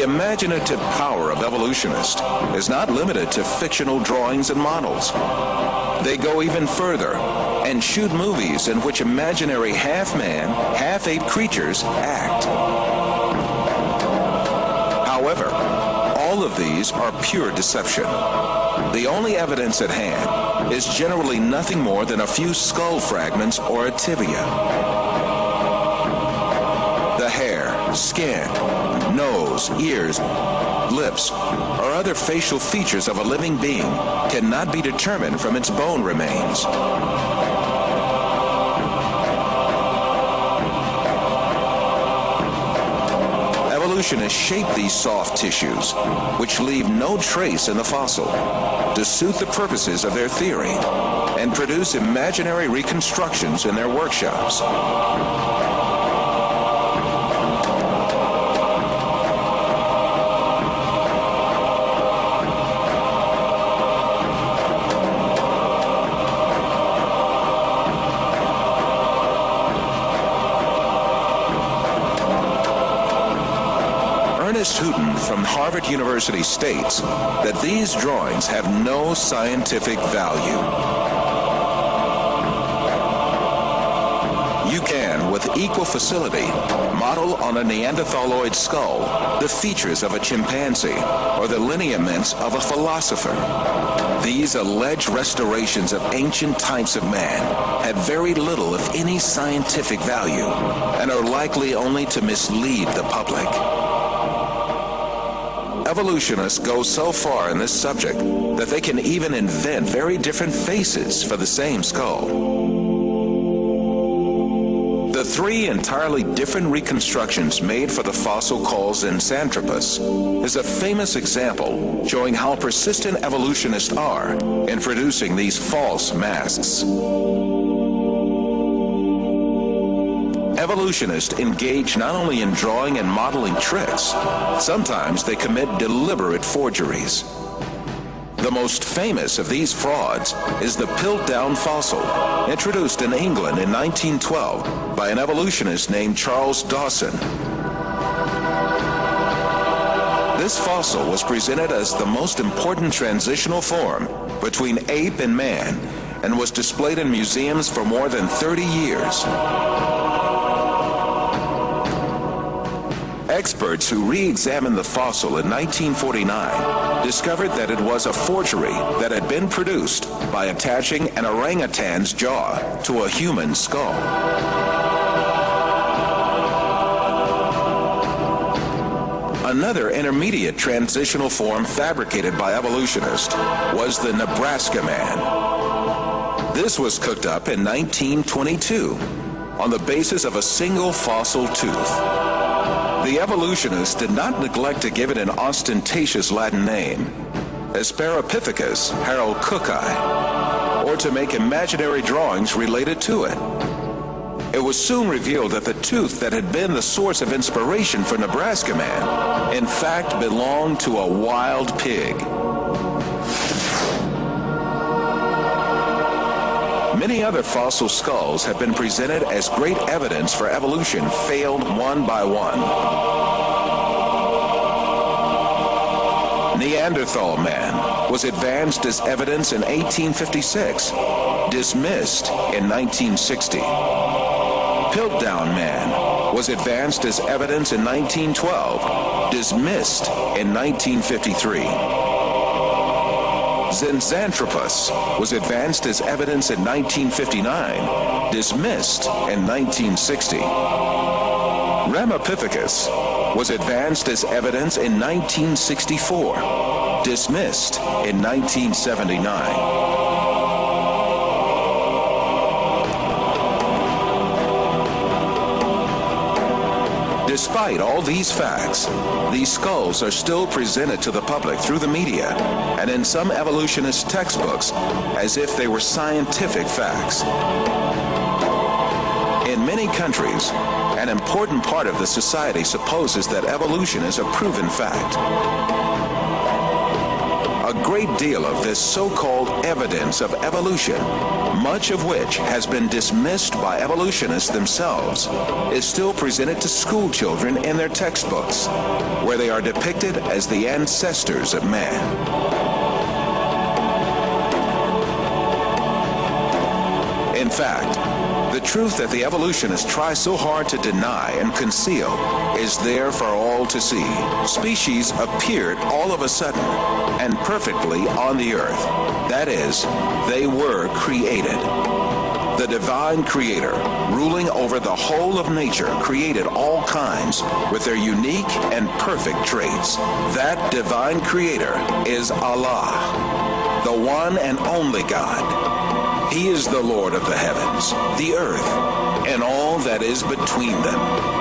The imaginative power of evolutionists is not limited to fictional drawings and models. They go even further and shoot movies in which imaginary half-man, half-ape creatures act. However, all of these are pure deception. The only evidence at hand is generally nothing more than a few skull fragments or a tibia. The hair, skin, nose, ears, lips, or other facial features of a living being cannot be determined from its bone remains. Evolutionists shape these soft tissues, which leave no trace in the fossil, to suit the purposes of their theory, and produce imaginary reconstructions in their workshops. Ernest Houghton from Harvard University states that these drawings have no scientific value. You can, with equal facility, model on a Neanderthaloid skull the features of a chimpanzee or the lineaments of a philosopher. These alleged restorations of ancient types of man have very little, if any, scientific value and are likely only to mislead the public. Evolutionists go so far in this subject that they can even invent very different faces for the same skull. The three entirely different reconstructions made for the fossil called Zinjanthropus is a famous example showing how persistent evolutionists are in producing these false masks. Evolutionists engage not only in drawing and modeling tricks, sometimes they commit deliberate forgeries. The most famous of these frauds is the Piltdown fossil, introduced in England in 1912 by an evolutionist named Charles Dawson. This fossil was presented as the most important transitional form between ape and man and was displayed in museums for more than 30 years. Experts who re-examined the fossil in 1949 discovered that it was a forgery that had been produced by attaching an orangutan's jaw to a human skull. Another intermediate transitional form fabricated by evolutionists was the Nebraska Man. This was cooked up in 1922 on the basis of a single fossil tooth. The evolutionists did not neglect to give it an ostentatious Latin name, Asparapithecus haroldcooki, or to make imaginary drawings related to it. It was soon revealed that the tooth that had been the source of inspiration for Nebraska Man, in fact, belonged to a wild pig. Many other fossil skulls have been presented as great evidence for evolution failed one by one. Neanderthal Man was advanced as evidence in 1856, dismissed in 1960. Piltdown Man was advanced as evidence in 1912, dismissed in 1953. Zinjanthropus was advanced as evidence in 1959, dismissed in 1960. Ramapithecus was advanced as evidence in 1964, dismissed in 1979. Despite all these facts, these skulls are still presented to the public through the media and in some evolutionist textbooks as if they were scientific facts. In many countries, an important part of the society supposes that evolution is a proven fact. a great deal of this so-called evidence of evolution, much of which has been dismissed by evolutionists themselves, is still presented to school children in their textbooks, where they are depicted as the ancestors of man. In fact, the truth that the evolutionists try so hard to deny and conceal is there for all to see. Species appeared all of a sudden and perfectly on the earth. That is, they were created. The divine creator, ruling over the whole of nature, created all kinds with their unique and perfect traits. That divine creator is Allah, the one and only God. He is the Lord of the heavens, the earth, and all that is between them.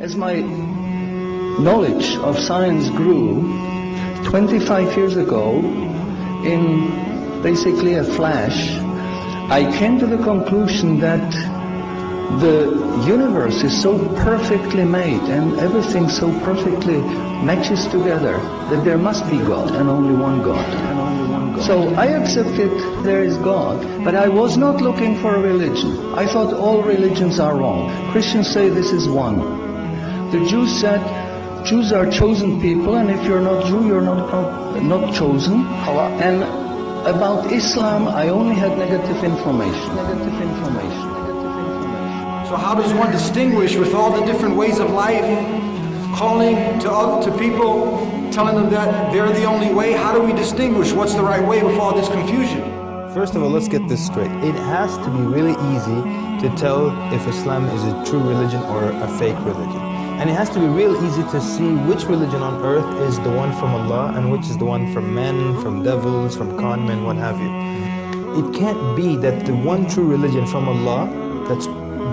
As my knowledge of science grew, 25 years ago, in basically a flash, I came to the conclusion that the universe is so perfectly made and everything so perfectly matches together that there must be God and only one God. So I accepted there is God, but I was not looking for a religion. I thought all religions are wrong. Christians say this is one. The Jews said Jews are chosen people, and if you're not Jew, you're not chosen. And about Islam, I only had negative information. So how does one distinguish with all the different ways of life, calling to people, telling them that they're the only way? How do we distinguish what's the right way with all this confusion? First of all, let's get this straight. It has to be really easy to tell if Islam is a true religion or a fake religion. And it has to be real easy to see which religion on earth is the one from Allah and which is the one from men, from devils, from con men, what have you. It can't be that the one true religion from Allah, that's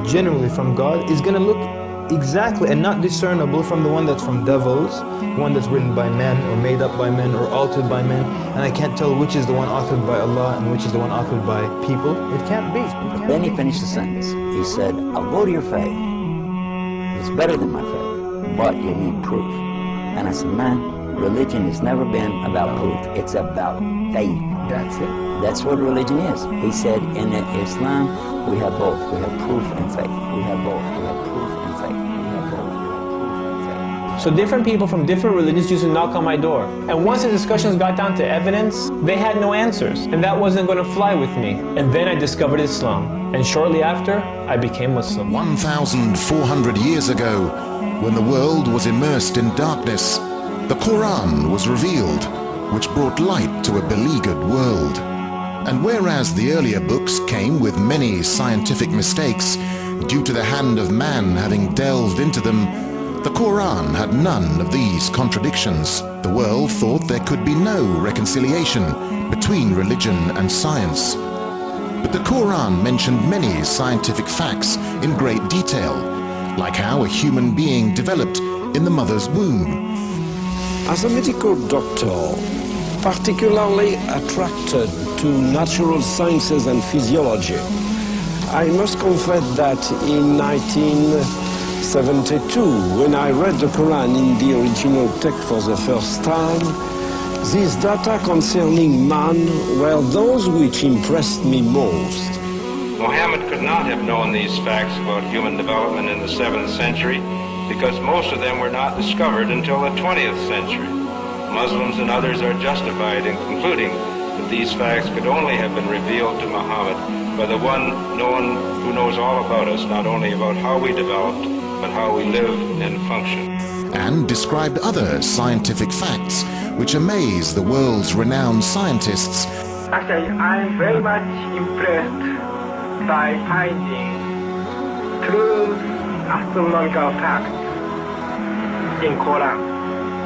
generally from God, is going to look exactly and not discernible from the one that's from devils, one that's written by men or made up by men or altered by men, and I can't tell which is the one authored by Allah and which is the one authored by people. It can't be. Then he finished the sentence. He said, I'll go to your faith. It's better than my faith, but you need proof. And I said, man, religion has never been about proof. It's about faith. That's it. That's what religion is. He said in Islam, we have both. We have proof and faith. We have both. We have proof and faith. We have both. We have proof and faith. So different people from different religions used to knock on my door. And once the discussions got down to evidence, they had no answers. And that wasn't going to fly with me. And then I discovered Islam. And shortly after, I became Muslim. 1,400 years ago, when the world was immersed in darkness, the Quran was revealed, which brought light to a beleaguered world. And whereas the earlier books came with many scientific mistakes due to the hand of man having delved into them, the Quran had none of these contradictions. The world thought there could be no reconciliation between religion and science. But the Quran mentioned many scientific facts in great detail, like how a human being developed in the mother's womb. As a medical doctor, particularly attracted to natural sciences and physiology, I must confess that in 1972, when I read the Quran in the original text for the first time, these data concerning man were those which impressed me most. Muhammad could not have known these facts about human development in the 7th century because most of them were not discovered until the 20th century. Muslims and others are justified in concluding that these facts could only have been revealed to Muhammad by the one who knows all about us, not only about how we developed, but how we live and function. And described other scientific facts which amaze the world's renowned scientists. Actually, I'm very much impressed by finding true astronomical facts in Quran.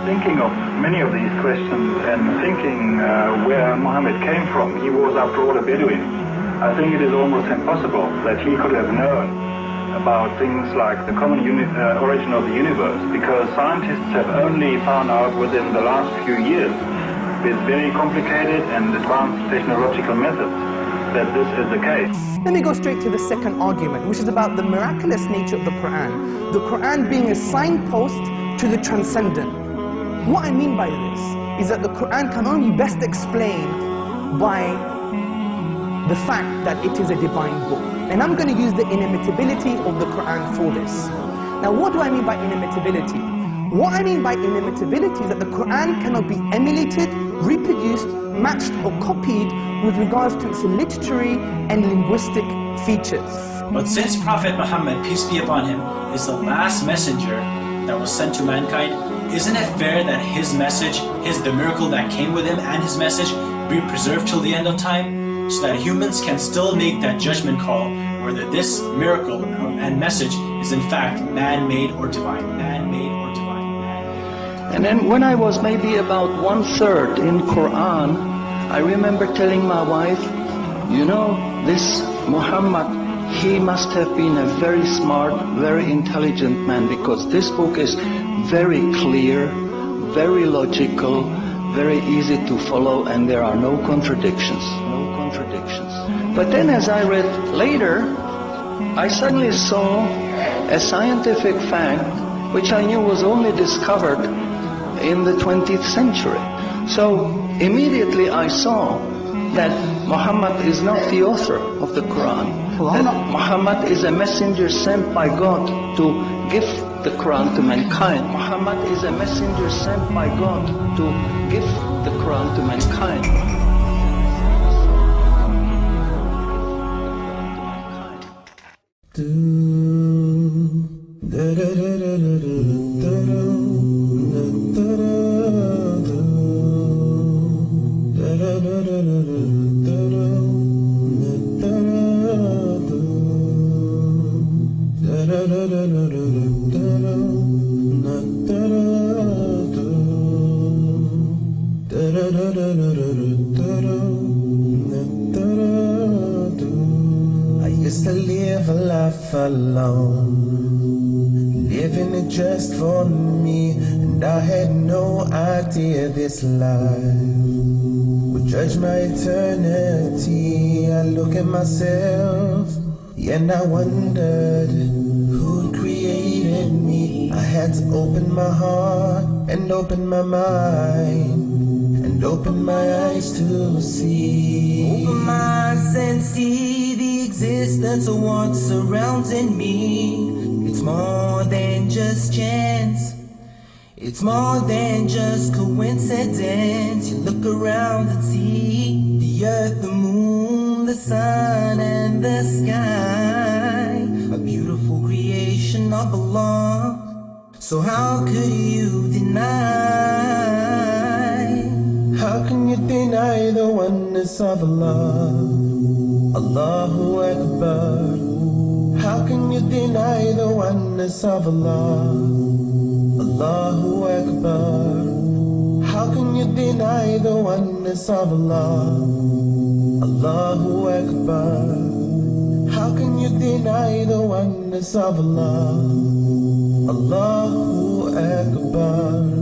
Thinking of many of these questions and thinking where Muhammad came from, he was after all a Bedouin. I think it is almost impossible that he could have known about things like the common origin of the universe, because scientists have only found out within the last few years, with very complicated and advanced technological methods, that this is the case. Let me go straight to the second argument, which is about the miraculous nature of the Quran. The Quran being a signpost to the transcendent. What I mean by this is that the Quran can only be best explained by the fact that it is a divine book. And I'm going to use the inimitability of the Quran for this. Now, what do I mean by inimitability? What I mean by inimitability is that the Quran cannot be emulated, reproduced, matched or copied with regards to its literary and linguistic features. But since Prophet Muhammad, peace be upon him, is the last messenger that was sent to mankind, isn't it fair that his message, the miracle that came with him and his message be preserved till the end of time, so that humans can still make that judgment call whether this miracle and message is in fact man-made or divine, man-made or divine, man-made. And then when I was maybe about 1/3 in Quran, I remember telling my wife, you know, this Muhammad, he must have been a very smart, very intelligent man, because this book is very clear, very logical, very easy to follow, and there are no contradictions. But then as I read later, I suddenly saw a scientific fact which I knew was only discovered in the 20th century. So immediately I saw that Muhammad is not the author of the Quran, that Muhammad is a messenger sent by God to give the Quran to mankind. Muhammad is a messenger sent by God to give the Quran to mankind. I used to live a life alone, living it just for me, and I had no idea this life would judge my eternity. I look at myself, and I wondered who created me. I had to open my heart and open my mind, and and open my eyes to see. Open my eyes and see the existence of what's surrounding me. It's more than just chance. It's more than just coincidence. You look around and see the earth, the moon, the sun, and the sky. A beautiful creation of Allah. So how could you deny? How can you deny the oneness of Allah? Allahu Akbar. How can you deny the oneness of Allah? Allahu Akbar. How can you deny the oneness of Allah? Allahu Akbar. How can you deny the oneness of Allah? Allahu Akbar.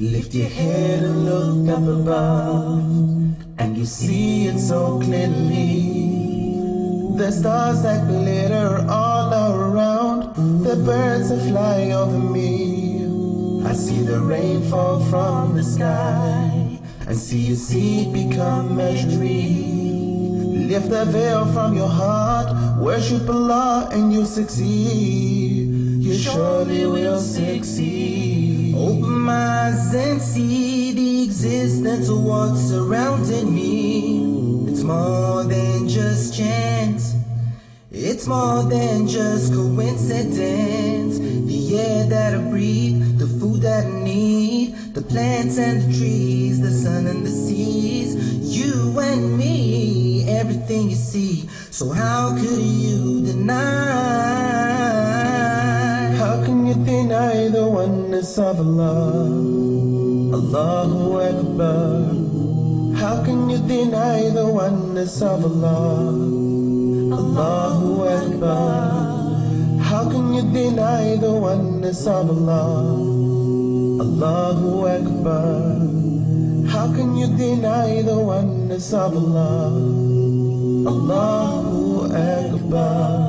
Lift your head and look up above, and you see it so clearly. The stars that glitter all around, the birds that fly over me. I see the rain fall from the sky, and see a seed become a tree. Lift the veil from your heart, worship Allah and you succeed. You surely will succeed. Open my eyes and see the existence of what's surrounding me. It's more than just chance. It's more than just coincidence. The air that I breathe, the food that I need, the plants and the trees, the sun and the seas, you and me, everything you see. So how could you deny? How can you deny the oneness of Allah? Allahu Akbar. How can you deny the oneness of Allah? Allahu Akbar. How can you deny the oneness of Allah? Allahu Akbar. How can you deny the oneness of Allah? Allahu Akbar.